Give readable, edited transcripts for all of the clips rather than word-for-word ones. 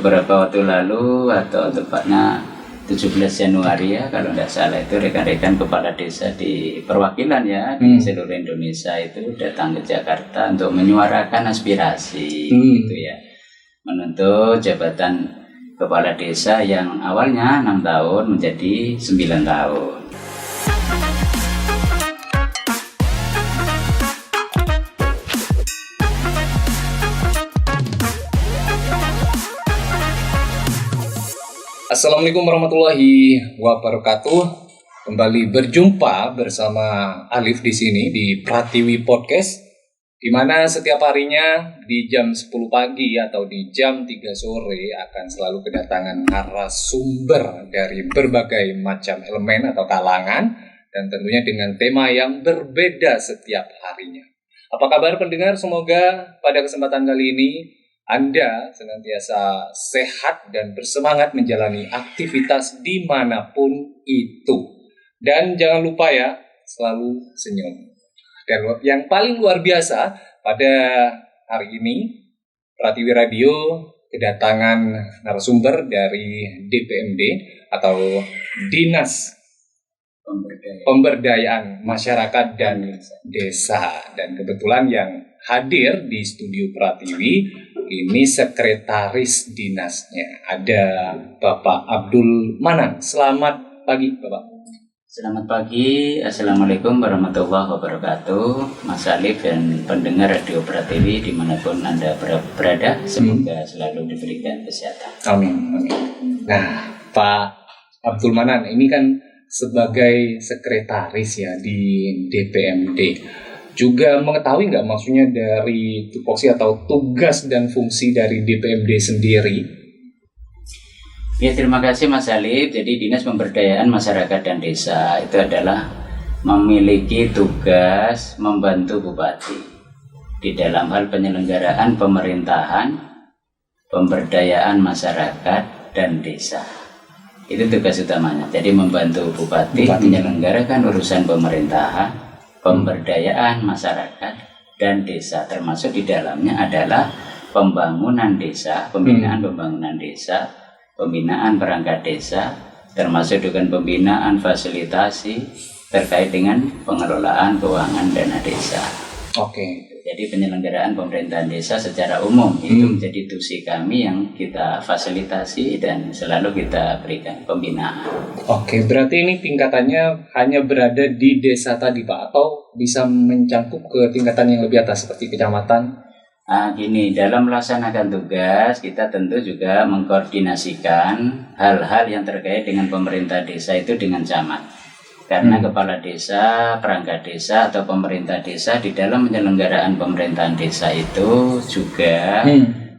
beberapa waktu lalu atau tepatnya 17 Januari ya kalau tidak salah, itu rekan-rekan kepala desa di perwakilan ya di seluruh Indonesia itu datang ke Jakarta untuk menyuarakan aspirasi gitu ya, menuntut jabatan kepala desa yang awalnya 6 tahun menjadi 9 tahun. Assalamualaikum warahmatullahi wabarakatuh. Kembali berjumpa bersama Alif di sini di Pratiwi Podcast, di mana setiap harinya di jam 10 pagi atau di jam 3 sore akan selalu kedatangan narasumber dari berbagai macam elemen atau kalangan, dan tentunya dengan tema yang berbeda setiap harinya. Apa kabar pendengar? Semoga pada kesempatan kali ini Anda senantiasa sehat dan bersemangat menjalani aktivitas dimanapun itu. Dan jangan lupa ya, selalu senyum. Dan yang paling luar biasa, pada hari ini Pratiwi Radio kedatangan narasumber dari DPMD atau Dinas Pemberdayaan Masyarakat dan Desa. Dan kebetulan yang hadir di studio Pratiwi ini sekretaris dinasnya, ada Bapak Abdul Manan. Selamat pagi Bapak. Selamat pagi, Assalamualaikum warahmatullahi wabarakatuh, Mas Alif dan pendengar Radio Pratiwi dimanapun Anda berada, semoga selalu diberikan kesehatan. Amin, amin. Nah, Pak Abdul Manan ini kan sebagai sekretaris ya di DPMD, juga mengetahui nggak maksudnya dari tupoksi atau tugas dan fungsi dari DPMD sendiri? Ya, terima kasih Mas Alif. Jadi Dinas Pemberdayaan Masyarakat dan Desa itu adalah memiliki tugas membantu Bupati di dalam hal penyelenggaraan pemerintahan, pemberdayaan masyarakat dan desa. Itu tugas utamanya. Jadi membantu Bupati menyelenggarakan urusan pemerintahan, pemberdayaan masyarakat dan desa, termasuk di dalamnya adalah pembangunan desa, pembinaan pembangunan desa, pembinaan perangkat desa, termasuk dengan pembinaan fasilitasi terkait dengan pengelolaan keuangan dana desa. Oke. Jadi penyelenggaraan pemerintahan desa secara umum itu menjadi tusi kami yang kita fasilitasi dan selalu kita berikan pembinaan. Oke, berarti ini tingkatannya hanya berada di desa tadi Pak, atau bisa mencangkup ke tingkatan yang lebih atas seperti kecamatan? Gini, dalam melaksanakan tugas kita tentu juga mengkoordinasikan hal-hal yang terkait dengan pemerintah desa itu dengan camat. Karena kepala desa, perangkat desa atau pemerintah desa di dalam penyelenggaraan pemerintahan desa itu juga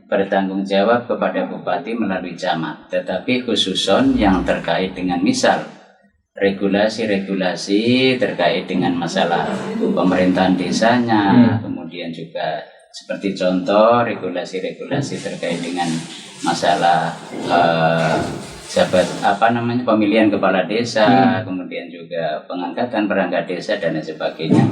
bertanggung jawab kepada bupati melalui camat. Tetapi khususon yang terkait dengan misal regulasi-regulasi terkait dengan masalah pemerintahan desanya, kemudian juga seperti contoh regulasi-regulasi terkait dengan masalah pemilihan kepala desa, kemudian juga pengangkatan perangkat desa dan lain sebagainya.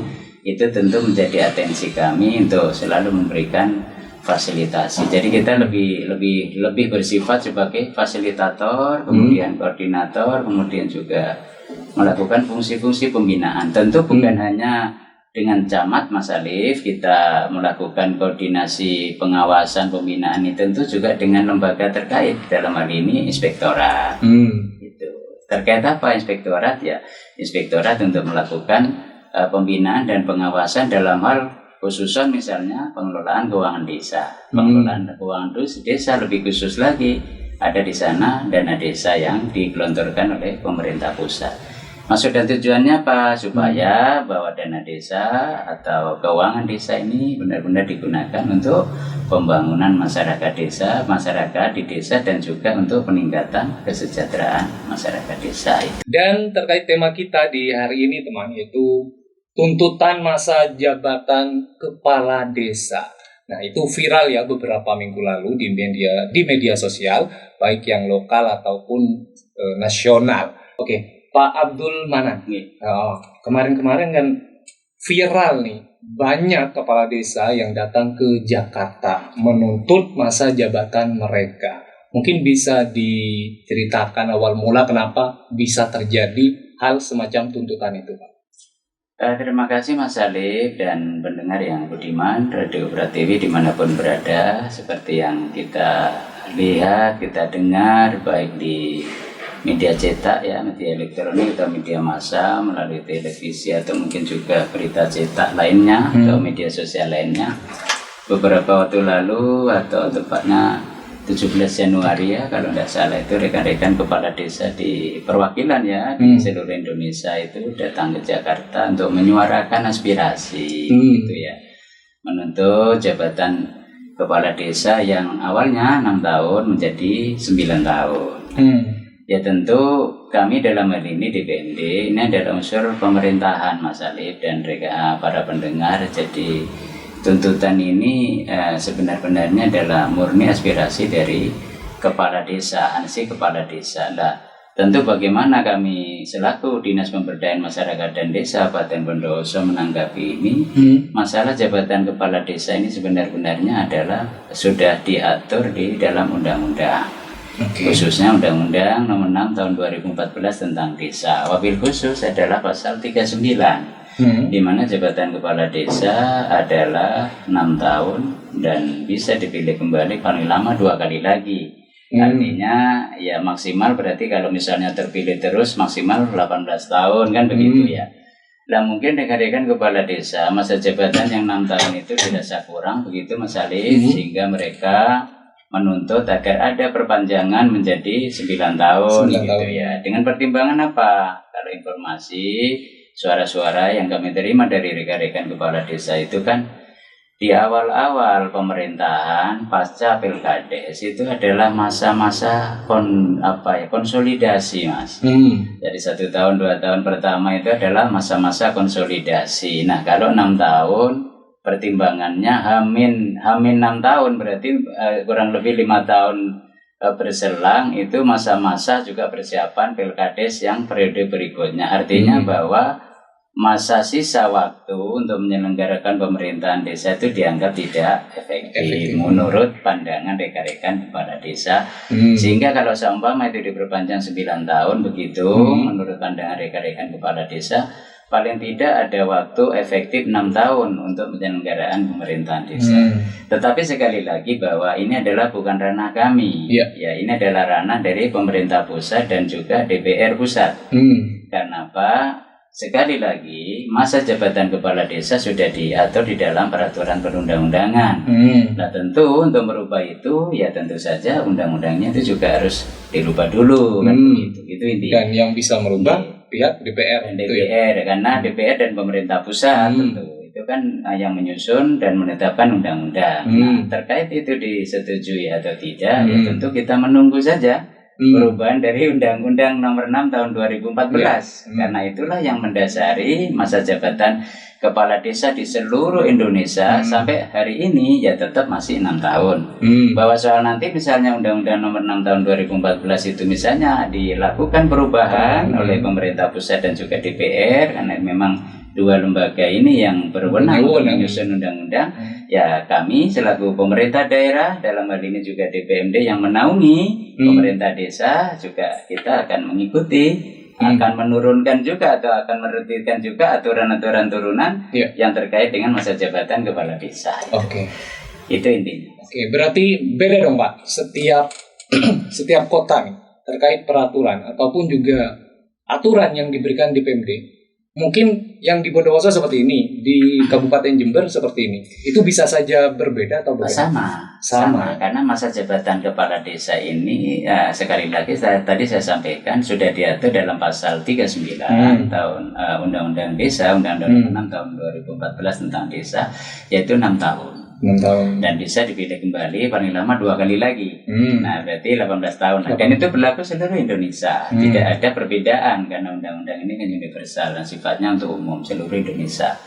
Itu tentu menjadi atensi kami untuk selalu memberikan fasilitasi. Jadi kita lebih bersifat sebagai fasilitator, kemudian koordinator, kemudian juga melakukan fungsi-fungsi pembinaan. Tentu bukan hanya dengan camat Mas Alif, kita melakukan koordinasi pengawasan pembinaan ini tentu juga dengan lembaga terkait, dalam hal ini inspektorat. Gitu. Terkait apa inspektorat? Ya, inspektorat untuk melakukan pembinaan dan pengawasan dalam hal khususan misalnya pengelolaan keuangan desa. Pengelolaan keuangan desa lebih khusus lagi, ada di sana dana desa yang digelontorkan oleh pemerintah pusat. Maksud dan tujuannya apa? Supaya bahwa dana desa atau keuangan desa ini benar-benar digunakan untuk pembangunan masyarakat desa, masyarakat di desa, dan juga untuk peningkatan kesejahteraan masyarakat desa. Dan terkait tema kita di hari ini teman, yaitu tuntutan masa jabatan kepala desa. Nah, itu viral ya beberapa minggu lalu di media sosial, baik yang lokal ataupun nasional. Oke. Pak Abdul Manan, kemarin-kemarin kan viral nih, banyak kepala desa yang datang ke Jakarta menuntut masa jabatan mereka. Mungkin bisa diceritakan awal mula kenapa bisa terjadi hal semacam tuntutan itu, Pak. Terima kasih Mas Alif dan pendengar yang budiman, Radio Pratiwi dimanapun berada. Seperti yang kita lihat, kita dengar baik di media cetak ya, media elektronik atau media massa melalui televisi atau mungkin juga berita cetak lainnya atau media sosial lainnya. Beberapa waktu lalu atau tepatnya 17 Januari ya kalau tidak salah itu rekan-rekan kepala desa di perwakilan ya di seluruh Indonesia itu datang ke Jakarta untuk menyuarakan aspirasi gitu ya, menuntut jabatan kepala desa yang awalnya 6 tahun menjadi 9 tahun. Ya tentu kami dalam hal ini DPMD ini adalah unsur pemerintahan Mas Alif dan para pendengar. Jadi tuntutan ini sebenarnya adalah murni aspirasi dari kepala desa, ansih kepala desa. Nah, tentu bagaimana kami selaku Dinas Pemberdayaan Masyarakat dan Desa Kabupaten Bondowoso menanggapi ini, masalah jabatan kepala desa ini sebenarnya adalah sudah diatur di dalam undang-undang. Khususnya Undang-Undang Nomor 6 Tahun 2014 tentang Desa. Wabil khusus adalah pasal 39. Di mana jabatan kepala desa adalah 6 tahun dan bisa dipilih kembali paling lama 2 kali lagi. Artinya ya maksimal berarti kalau misalnya terpilih terus maksimal 18 tahun kan begitu ya. Nah mungkin rekan-rekan kepala desa masa jabatan yang 6 tahun itu dirasa kurang begitu Mas Alif, sehingga mereka menuntut agar ada perpanjangan menjadi 9 tahun gitu ya. Dengan pertimbangan apa? Kalau informasi suara-suara yang kami terima dari rekan-rekan kepala desa itu kan di awal-awal pemerintahan pasca Pilkades itu adalah masa-masa konsolidasi Mas. Jadi 1 tahun 2 tahun pertama itu adalah masa-masa konsolidasi. Nah kalau 6 tahun pertimbangannya hamin 6 tahun berarti kurang lebih 5 tahun berselang itu masa-masa juga persiapan Pilkades yang periode berikutnya. Artinya bahwa masa sisa waktu untuk menyelenggarakan pemerintahan desa itu dianggap tidak efektif menurut pandangan rekan-rekan kepala desa. Sehingga kalau seumpama itu diperpanjang 9 tahun begitu menurut pandangan rekan-rekan kepala desa, paling tidak ada waktu efektif 6 tahun untuk penyelenggaraan pemerintahan desa. Tetapi sekali lagi bahwa ini adalah bukan ranah kami. Ya, ini adalah ranah dari pemerintah pusat dan juga DPR pusat. Karena apa? Sekali lagi, masa jabatan kepala desa sudah diatur di dalam peraturan perundang-undangan. Nah tentu untuk merubah itu, ya tentu saja undang-undangnya itu juga harus dirubah dulu kan begitu. Itu intinya. Dan yang bisa merubah pihak DPR. Dan DPR ya? Karena DPR dan pemerintah pusat tentu itu kan yang menyusun dan menetapkan undang-undang. Nah terkait itu disetujui atau tidak, ya tentu kita menunggu saja perubahan dari Undang-Undang Nomor 6 Tahun 2014. Karena itulah yang mendasari masa jabatan kepala desa di seluruh Indonesia sampai hari ini ya tetap masih 6 tahun. Bahwa soal nanti misalnya Undang-Undang Nomor 6 Tahun 2014 itu misalnya dilakukan perubahan oleh pemerintah pusat dan juga DPR, karena memang 2 lembaga ini yang berwenang untuk menyusun undang-undang. Ya kami selaku pemerintah daerah dalam hal ini juga DPMD yang menaungi pemerintah desa juga kita akan mengikuti, akan menurunkan juga atau akan menerbitkan juga aturan-aturan turunan yang terkait dengan masa jabatan kepala desa. Itu intinya. Berarti beda dong Pak, setiap kota nih terkait peraturan ataupun juga aturan yang diberikan DPMD. Mungkin yang di Bondowoso seperti ini, di Kabupaten Jember seperti ini. Itu bisa saja berbeda atau berbeda? Sama. Karena masa jabatan kepala desa ini sekali lagi tadi saya sampaikan sudah diatur dalam pasal 39 tahun Undang-Undang Desa, Undang-Undang 6 tahun 2014 tentang desa, yaitu 6 tahun. 6 tahun. Dan bisa dipilih kembali paling lama 2 kali lagi. Nah berarti 18 tahun. Dan itu berlaku seluruh Indonesia. Tidak ada perbedaan karena undang-undang ini kan universal dan sifatnya untuk umum seluruh Indonesia.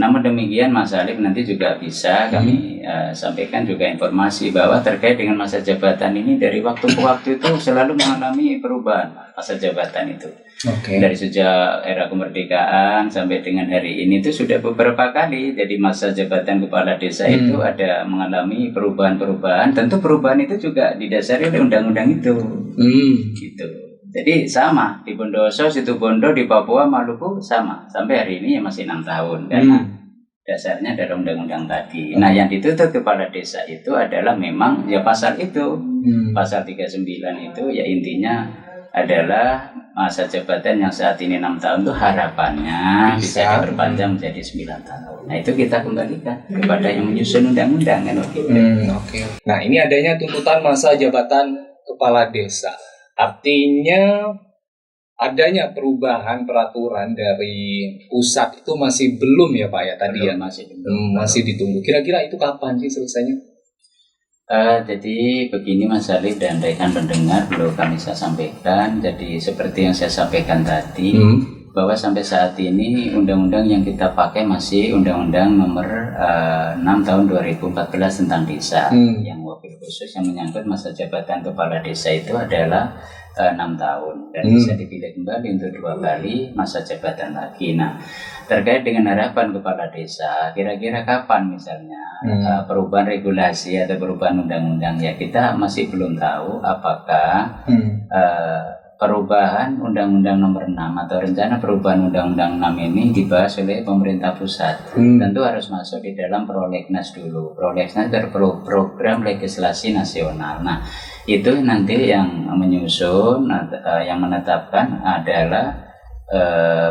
Namun demikian Mas Alif nanti juga bisa kami sampaikan juga informasi bahwa terkait dengan masa jabatan ini dari waktu ke waktu itu selalu mengalami perubahan masa jabatan itu. Dari sejak era kemerdekaan sampai dengan hari ini itu sudah beberapa kali jadi masa jabatan kepala desa itu ada mengalami perubahan-perubahan. Tentu perubahan itu juga didasari oleh undang-undang itu. Gitu. Jadi sama di Bondoso, Situbondo, di Papua, Maluku sama sampai hari ini ya masih 6 tahun karena dasarnya adalah undang-undang tadi. Nah yang dituntut kepala desa itu adalah memang ya pasal itu, pasal 39 itu ya intinya adalah masa jabatan yang saat ini 6 tahun itu harapannya bisa diperpanjang menjadi 9 tahun. Nah itu kita kembalikan kepada yang menyusun undang-undang kan. Nah ini adanya tuntutan masa jabatan kepala desa. Artinya adanya perubahan peraturan dari pusat itu masih belum ya Pak ya tadi ya? Masih ditunggu. Kira-kira itu kapan sih selesainya? Jadi begini Mas Alif dan rekan pendengar perlu kami saya sampaikan. Jadi seperti yang saya sampaikan tadi bahwa sampai saat ini undang-undang yang kita pakai masih Undang-Undang Nomor 6 Tahun 2014 tentang Desa. Yang wakil khusus yang menyangkut masa jabatan kepala desa itu adalah 6 tahun dan bisa dipilih kembali untuk 2 kali masa jabatan lagi. Nah, terkait dengan harapan kepala desa, kira-kira kapan misalnya perubahan regulasi atau perubahan undang-undang ya kita masih belum tahu apakah perubahan Undang-Undang Nomor 6 atau rencana perubahan Undang-Undang 6 ini dibahas oleh pemerintah pusat. Tentu harus masuk di dalam prolegnas dulu. Prolegnas dari program legislasi nasional. Nah, itu nanti yang menyusun, yang menetapkan adalah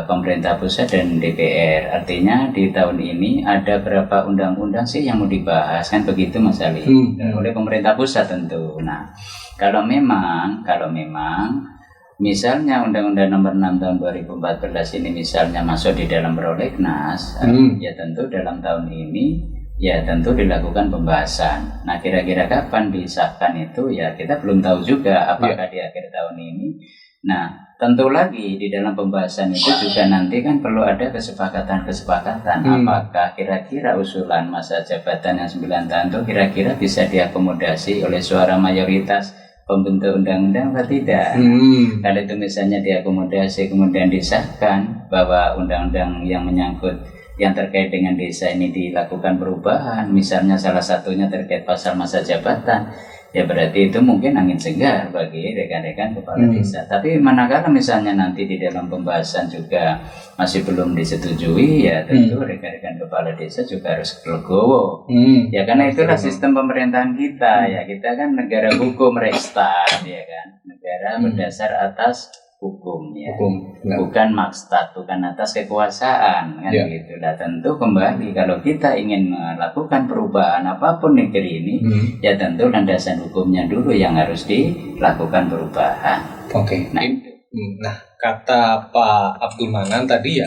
pemerintah pusat dan DPR. Artinya di tahun ini ada berapa undang-undang sih yang mau dibahas kan begitu Mas Ali oleh pemerintah pusat tentu. Nah, kalau memang misalnya Undang-Undang Nomor 6 Tahun 2014 ini misalnya masuk di dalam prolegnas, ya tentu dalam tahun ini ya tentu dilakukan pembahasan. Nah kira-kira kapan disahkan itu ya kita belum tahu juga apakah di akhir tahun ini. Nah tentu lagi di dalam pembahasan itu juga nanti kan perlu ada kesepakatan apakah kira-kira usulan masa jabatan yang 9 tahun itu kira-kira bisa diakomodasi oleh suara mayoritas pembentuk undang-undang atau tidak. Kalau itu misalnya diakomodasi kemudian disahkan bahwa undang-undang yang menyangkut yang terkait dengan desa ini dilakukan perubahan, misalnya salah satunya terkait pasal masa jabatan, ya berarti itu mungkin angin segar bagi rekan-rekan kepala desa. Tapi manakala misalnya nanti di dalam pembahasan juga masih belum disetujui, ya tentu rekan-rekan kepala desa juga harus legowo. Ya karena itulah sistem pemerintahan kita. Ya kita kan negara hukum Reichsstaat, ya kan, negara berdasar atas hukum, ya. Bukan maksud, bukan atas kekuasaan, kan gitu. Nah tentu kembali kalau kita ingin melakukan perubahan apapun negeri ini, ya tentu landasan hukumnya dulu yang harus dilakukan perubahan. Nah kata Pak Abdul Manan tadi ya,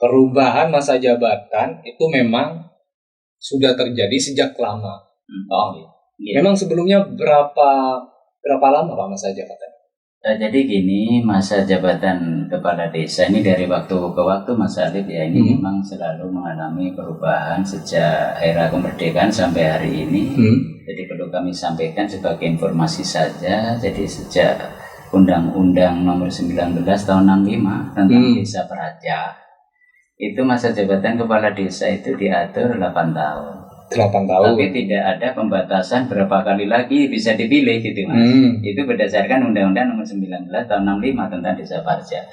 perubahan masa jabatan itu memang sudah terjadi sejak lama. Memang sebelumnya berapa lama Pak masa jabatan? Jadi gini, masa jabatan kepala desa ini dari waktu ke waktu Mas Alif ya ini memang selalu mengalami perubahan sejak era kemerdekaan sampai hari ini. Jadi perlu kami sampaikan sebagai informasi saja. Jadi sejak Undang-Undang Nomor 19 Tahun 65 tentang Desa Praja, itu masa jabatan kepala desa itu diatur 8 tahun. 8 tahun. Tapi tidak ada pembatasan berapa kali lagi bisa dipilih gitu Mas. Itu berdasarkan Undang-Undang Nomor 19 Tahun 65 tentang Desa Parja.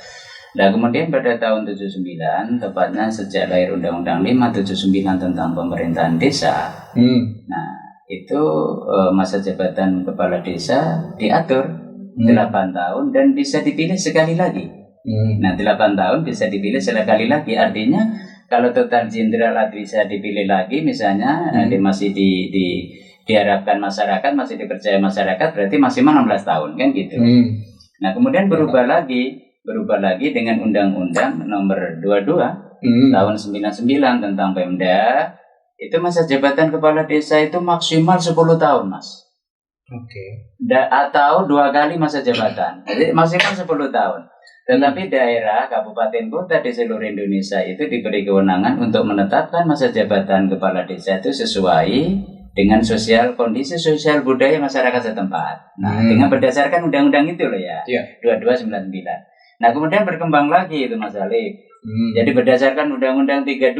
Nah kemudian pada tahun 79, tepatnya sejak lahir Undang-Undang 579 tentang pemerintahan desa. Nah itu masa jabatan kepala desa diatur 8 tahun dan bisa dipilih sekali lagi. Nah 8 tahun bisa dipilih sekali lagi, artinya kalau total jenderal bisa dipilih lagi misalnya masih diharapkan masyarakat, masih dipercaya masyarakat, berarti maksimal 16 tahun kan gitu. Nah kemudian berubah lagi dengan Undang-Undang Nomor 22 Tahun 99 tentang Pemda, itu masa jabatan kepala desa itu maksimal 10 tahun Mas. Atau 2 kali masa jabatan, jadi maksimal 10 tahun. Tetapi daerah, kabupaten, kota di seluruh Indonesia itu diberi kewenangan untuk menetapkan masa jabatan kepala desa itu sesuai dengan kondisi sosial budaya masyarakat setempat. Nah, dengan berdasarkan undang-undang itu loh ya, 2299. Nah, kemudian berkembang lagi itu Mas Alif. Jadi berdasarkan Undang-Undang 32,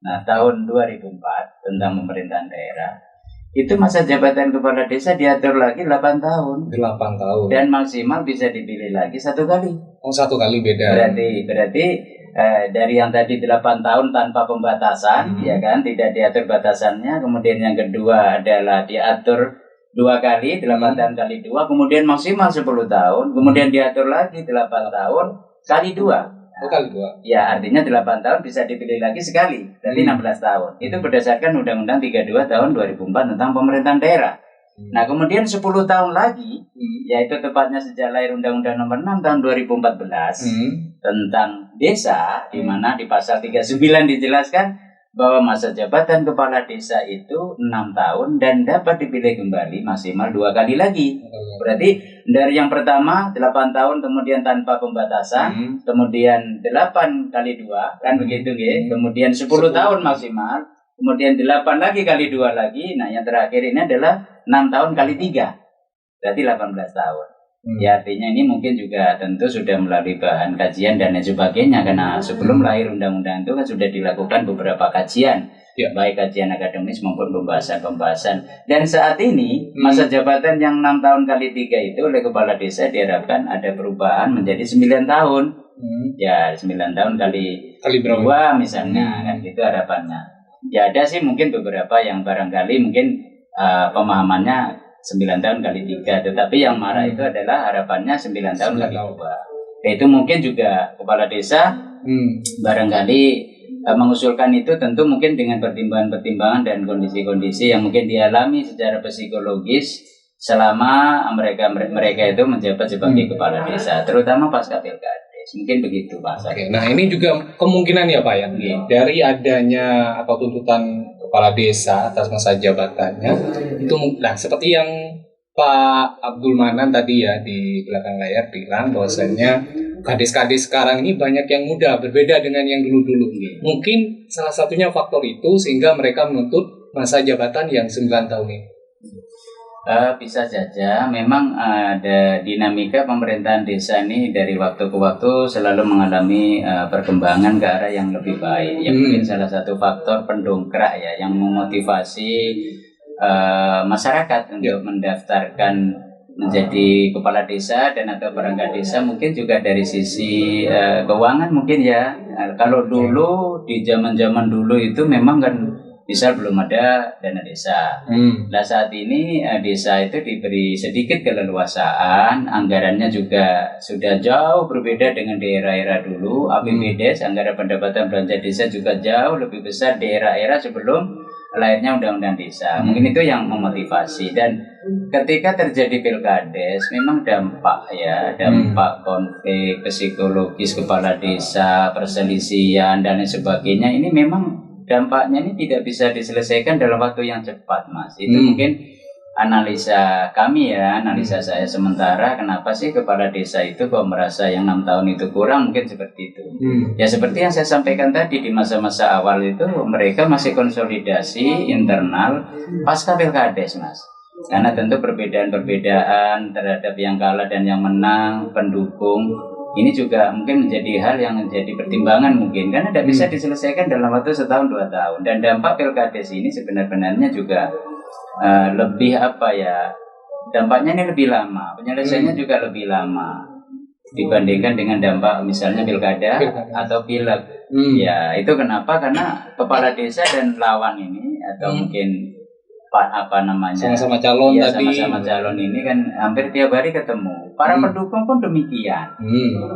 nah tahun 2004 tentang pemerintahan daerah, itu masa jabatan kepala desa diatur lagi 8 tahun. 8 tahun. Dan maksimal bisa dipilih lagi 1 kali. Oh, 1 kali beda. Berarti dari yang tadi 8 tahun tanpa pembatasan, ya kan, tidak diatur batasannya. Kemudian yang kedua adalah diatur 2 kali, 8 tahun kali 2, kemudian maksimal 10 tahun, kemudian diatur lagi 8 tahun kali 2. Oh, kali 2. Ya, artinya 8 tahun bisa dipilih lagi sekali, berarti 16 tahun. Itu berdasarkan Undang-Undang 32 tahun 2004 tentang pemerintahan daerah. Nah, kemudian 10 tahun lagi, yaitu tepatnya sejak lahir Undang-Undang Nomor 6 tahun 2014 tentang desa, di mana di pasal 39 dijelaskan bahwa masa jabatan kepala desa itu 6 tahun dan dapat dipilih kembali maksimal 2 kali lagi. Berarti dari yang pertama 8 tahun kemudian tanpa pembatasan, kemudian 8 kali 2, kan begitu ya. Kemudian 10 tahun maksimal, kemudian 8 lagi kali 2 lagi. Nah, yang terakhir ini adalah 6 tahun kali 3. Berarti 18 tahun. Ya, artinya ini mungkin juga tentu sudah melalui bahan kajian dan lain sebagainya, karena sebelum lahir undang-undang itu kan sudah dilakukan beberapa kajian, baik kajian akademis maupun pembahasan. Dan saat ini masa jabatan yang 6 tahun kali 3 itu oleh kepala desa diharapkan ada perubahan menjadi 9 tahun. Ya, 9 tahun kali 2 misalnya, kan itu harapannya. Ya, ada sih mungkin beberapa yang barangkali mungkin pemahamannya 9 tahun kali 3, tetapi yang marah itu adalah harapannya 9 tahun kali 2. Itu mungkin juga kepala desa barangkali mengusulkan itu tentu mungkin dengan pertimbangan-pertimbangan dan kondisi-kondisi yang mungkin dialami secara psikologis selama mereka itu menjabat sebagai kepala desa, terutama pasca pilkades. Mungkin begitu Pak. Oke, nah ini juga kemungkinan ya Pak ya, dari adanya atau tuntutan kepala desa atas masa jabatannya itu, nah seperti yang Pak Abdul Manan tadi ya di belakang layar bilang bahwasanya kades-kades sekarang ini banyak yang muda, berbeda dengan yang dulu-dulu. Mungkin salah satunya faktor itu sehingga mereka menuntut masa jabatan yang 9 tahun ini. Bisa saja, memang ada dinamika pemerintahan desa ini dari waktu ke waktu selalu mengalami perkembangan ke arah yang lebih baik. Yang mungkin salah satu faktor pendongkrak ya, yang memotivasi masyarakat untuk mendaftarkan menjadi kepala desa dan atau perangkat desa, mungkin juga dari sisi keuangan mungkin ya. Kalau dulu di zaman-zaman dulu itu memang kan misal belum ada dana desa. Nah, saat ini desa itu diberi sedikit keleluasaan, anggarannya juga sudah jauh berbeda dengan daerah-daerah dulu. APBDes, anggaran pendapatan belanja desa juga jauh lebih besar di era-era sebelum lahirnya undang-undang desa. Mungkin itu yang memotivasi. Dan ketika terjadi pilkades, memang dampak konflik psikologis kepala desa, perselisihan dan lain sebagainya, ini memang dampaknya ini tidak bisa diselesaikan dalam waktu yang cepat, Mas. Itu mungkin analisa kami ya, analisa saya sementara. Kenapa sih kepala desa itu kok merasa yang 6 tahun itu kurang, mungkin seperti itu. Ya seperti yang saya sampaikan tadi, di masa-masa awal itu mereka masih konsolidasi internal pasca pilkades, Mas. Karena tentu perbedaan-perbedaan terhadap yang kalah dan yang menang, pendukung, ini juga mungkin menjadi hal yang menjadi pertimbangan mungkin, karena tidak bisa diselesaikan dalam waktu 1 tahun 2 tahun. Dan dampak pilkades ini sebenarnya juga lebih dampaknya ini lebih lama, penyelesaiannya juga lebih lama dibandingkan dengan dampak misalnya pilkada atau pileg. Ya itu kenapa? Karena kepala desa dan lawan ini atau mungkin sama-sama calon ya, tadi. Sama-sama calon ini kan hampir tiap hari ketemu. Para pendukung pun demikian.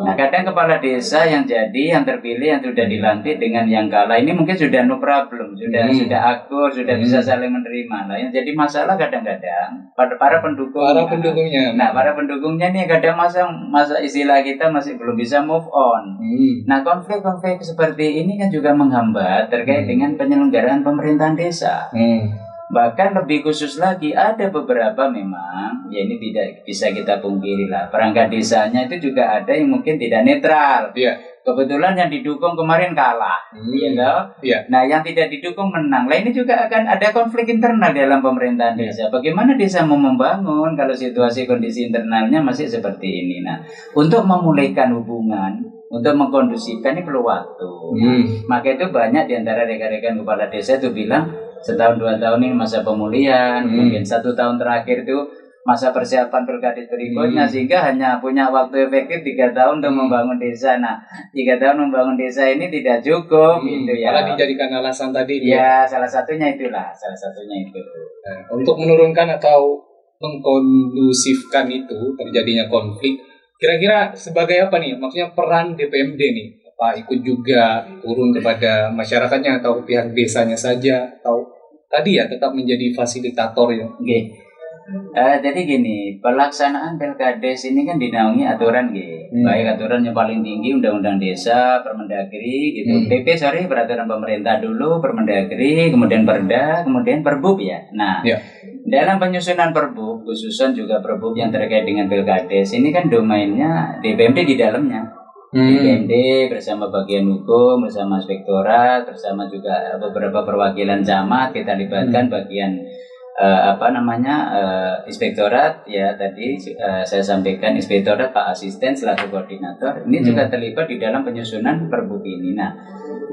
Nah, kadang kepala desa yang terpilih, yang sudah dilantik dengan yang kalah ini mungkin sudah no problem, sudah akur, sudah bisa saling menerima. Nah, yang jadi masalah kadang-kadang para pendukungnya. Nah, para pendukungnya nih kadang masa istilah kita masih belum bisa move on. Nah, konflik-konflik seperti ini kan juga menghambat terkait dengan penyelenggaraan pemerintahan desa. Bahkan lebih khusus lagi, ada beberapa memang, ya ini tidak bisa kita pungkiri lah, perangkat desanya itu juga ada yang mungkin tidak netral. Iya. Kebetulan yang didukung kemarin kalah, ya toh? Iya. Nah yang tidak didukung menang. Lah ini juga akan ada konflik internal dalam pemerintahan desa. Bagaimana desa mau membangun kalau situasi kondisi internalnya masih seperti ini? Nah, untuk memulihkan hubungan, untuk mengkondusifkan ini perlu waktu. Maka itu banyak di antara rekan-rekan kepala desa itu bilang setahun 2 tahun ini masa pemulihan, mungkin 1 tahun terakhir itu masa persiapan pilkada berikutnya, sehingga hanya punya waktu efektif 3 tahun untuk membangun desa. Nah, 3 tahun membangun desa ini tidak cukup, gitu ya. Malah dijadikan alasan tadi. Ya, salah satunya itu. Nah, untuk menurunkan atau mengkondusifkan itu terjadinya konflik, kira-kira sebagai apa nih? Maksudnya peran DPMD nih? Apa ikut juga turun kepada masyarakatnya atau pihak desanya saja, atau tadi ya tetap menjadi fasilitator ya? Oke. Jadi gini, pelaksanaan Pilkades ini kan dinaungi aturan baik aturan yang paling tinggi Undang-Undang Desa, Permendagri gitu. Peraturan pemerintah dulu, Permendagri, kemudian Perda, kemudian Perbub ya. Nah, dalam penyusunan Perbub, khususan juga Perbub yang terkait dengan Pilkades ini kan domainnya DPMD di dalamnya. DPMD bersama bagian hukum, bersama inspektorat, bersama juga beberapa perwakilan camat, kita libatkan bagian inspektorat ya tadi saya sampaikan inspektorat Pak Asisten selaku koordinator ini juga terlibat di dalam penyusunan Perbub ini. Nah,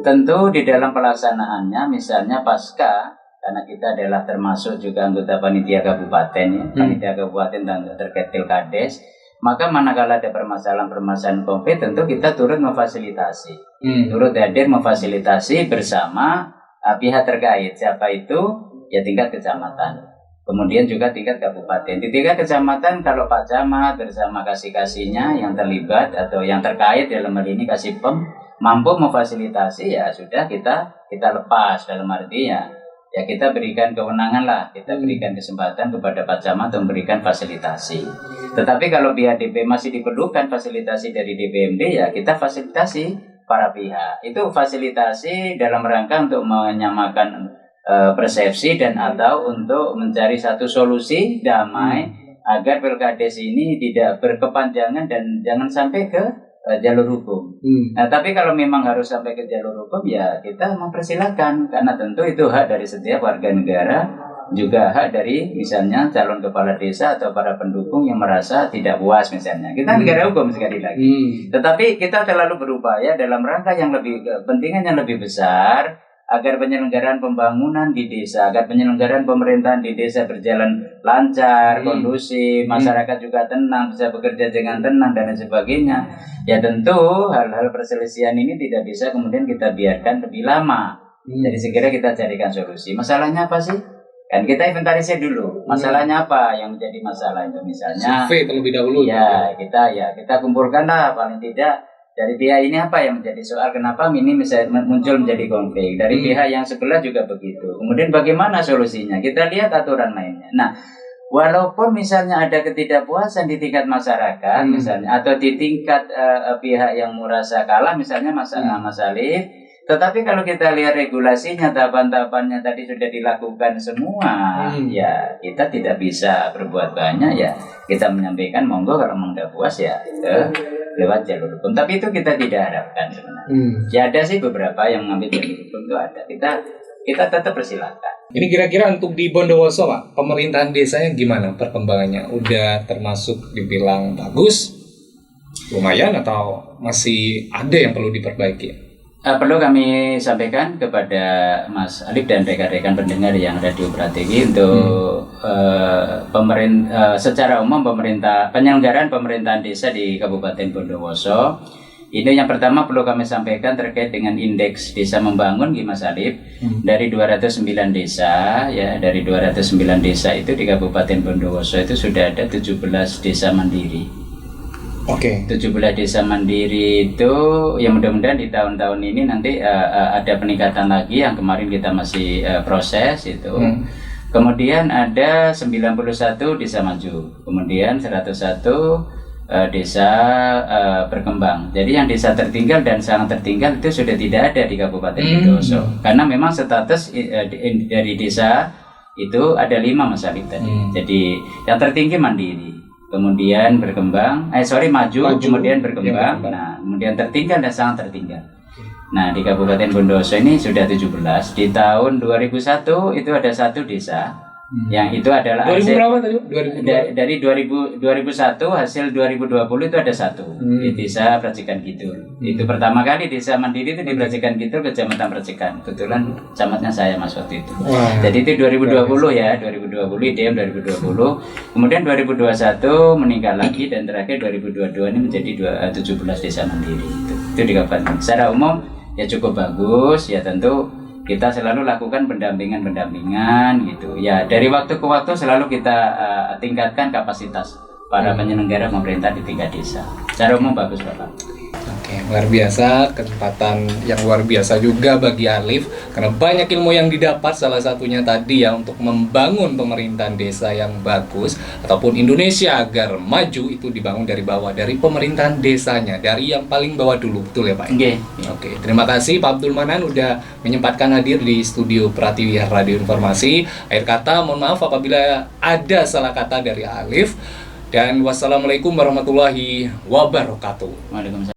tentu di dalam pelaksanaannya misalnya pasca, karena kita adalah termasuk juga anggota panitia kabupaten ya, panitia kabupaten terkait Pilkades, maka manakala ada permasalahan konflik tentu kita turut memfasilitasi, turut hadir memfasilitasi bersama pihak terkait. Siapa itu? Ya tingkat kecamatan, kemudian juga tingkat kabupaten. Di tingkat kecamatan kalau Pak Camat bersama kasih-kasihnya yang terlibat atau yang terkait dalam hal ini Kasipem mampu memfasilitasi, ya sudah kita lepas, dalam arti ya kita berikan kewenangan lah, kita berikan kesempatan kepada Pak Camat untuk memberikan fasilitasi. Tetapi kalau pihak DP masih diperlukan fasilitasi dari DPMD, ya kita fasilitasi para pihak. Itu fasilitasi dalam rangka untuk menyamakan persepsi dan atau untuk mencari satu solusi damai agar Pilkades ini tidak berkepanjangan dan jangan sampai ke jalur hukum. Nah, tapi kalau memang harus sampai ke jalur hukum, ya kita mempersilahkan, karena tentu itu hak dari setiap warga negara, juga hak dari misalnya calon kepala desa atau para pendukung yang merasa tidak puas misalnya. Kita negara hukum sekali lagi. Tetapi kita selalu berupaya dalam rangka yang lebih kepentingan yang lebih besar, agar penyelenggaraan pembangunan di desa, agar penyelenggaraan pemerintahan di desa berjalan lancar, kondusif, masyarakat juga tenang, bisa bekerja dengan tenang dan lain sebagainya. Ya tentu hal-hal perselisihan ini tidak bisa kemudian kita biarkan lebih lama. Jadi segera kita carikan solusi. Masalahnya apa sih? Kan kita inventarisir dulu. Masalahnya apa yang menjadi masalah itu, misalnya survei terlebih dahulu. Ya, kita kumpulkanlah paling tidak dari pihak ini apa yang menjadi soal, kenapa ini misalnya muncul menjadi konflik. Dari pihak yang sebelah juga begitu. Kemudian bagaimana solusinya? Kita lihat aturan mainnya. Nah, walaupun misalnya ada ketidakpuasan di tingkat masyarakat, misalnya, atau di tingkat pihak yang merasa kalah, misalnya Mas Alif, tetapi kalau kita lihat regulasinya, tahapan-tahapannya tadi sudah dilakukan semua, ya kita tidak bisa berbuat banyak, ya kita menyampaikan monggo kalau memang tidak puas ya lewat jalur hukum. Tapi itu kita tidak harapkan sebenarnya. Ya ada sih beberapa yang mengambil jalur hukum, itu ada. Kita tetap persilakan. Ini kira-kira untuk di Bondowoso, Pak, pemerintahan desanya gimana perkembangannya? Udah termasuk dibilang bagus, lumayan, atau masih ada yang perlu diperbaiki? Perlu kami sampaikan kepada Mas Alif dan rekan-rekan pendengar yang Radio Pratigi untuk secara umum penyelenggaraan pemerintahan desa di Kabupaten Bondowoso. Ini yang pertama perlu kami sampaikan terkait dengan indeks desa membangun, Mas Alif. Dari 209 desa, ya dari 209 desa itu di Kabupaten Bondowoso itu sudah ada 17 desa mandiri. 17 desa mandiri itu yang mudah-mudahan di tahun-tahun ini nanti ada peningkatan lagi, yang kemarin kita masih proses itu. Kemudian ada 91 desa maju, kemudian 101 desa berkembang. Jadi yang desa tertinggal dan sangat tertinggal itu sudah tidak ada di Kabupaten Bondowoso, karena memang status dari desa Itu ada 5 Mas Alif tadi. Jadi yang tertinggi mandiri, kemudian berkembang, maju, kemudian berkembang. Nah, kemudian tertinggal dan sangat tertinggal. Nah, di Kabupaten Bondowoso ini sudah 17. Di tahun 2001 itu ada 1 desa yang itu adalah 2000 berapa tadi? 2002. Dari 2001 hasil 2020 itu ada 1 di desa Pracikan Kidul. Itu pertama kali desa mandiri itu di Pracikan Kidul, Kecamatan Pracikan. Kebetulan camatnya saya Mas waktu itu. Jadi itu 2020 ya, 2020 IDM 2020. Kemudian 2021 meningkat lagi dan terakhir 2022 ini menjadi 17 desa mandiri. Itu di Kabupaten. Secara umum ya cukup bagus ya, tentu kita selalu lakukan pendampingan gitu ya, dari waktu ke waktu selalu kita tingkatkan kapasitas para penyelenggara pemerintah di tingkat desa. Secara umum bagus Bapak. Oke, luar biasa, kesempatan yang luar biasa juga bagi Alif karena banyak ilmu yang didapat, salah satunya tadi ya untuk membangun pemerintahan desa yang bagus ataupun Indonesia agar maju itu dibangun dari bawah, dari pemerintahan desanya, dari yang paling bawah dulu, betul ya Pak? Oke, terima kasih Pak Abdul Manan udah menyempatkan hadir di studio Pratiwi Radio Informasi. Akhir kata, mohon maaf apabila ada salah kata dari Alif, dan wassalamualaikum warahmatullahi wabarakatuh. Waalaikumsalam.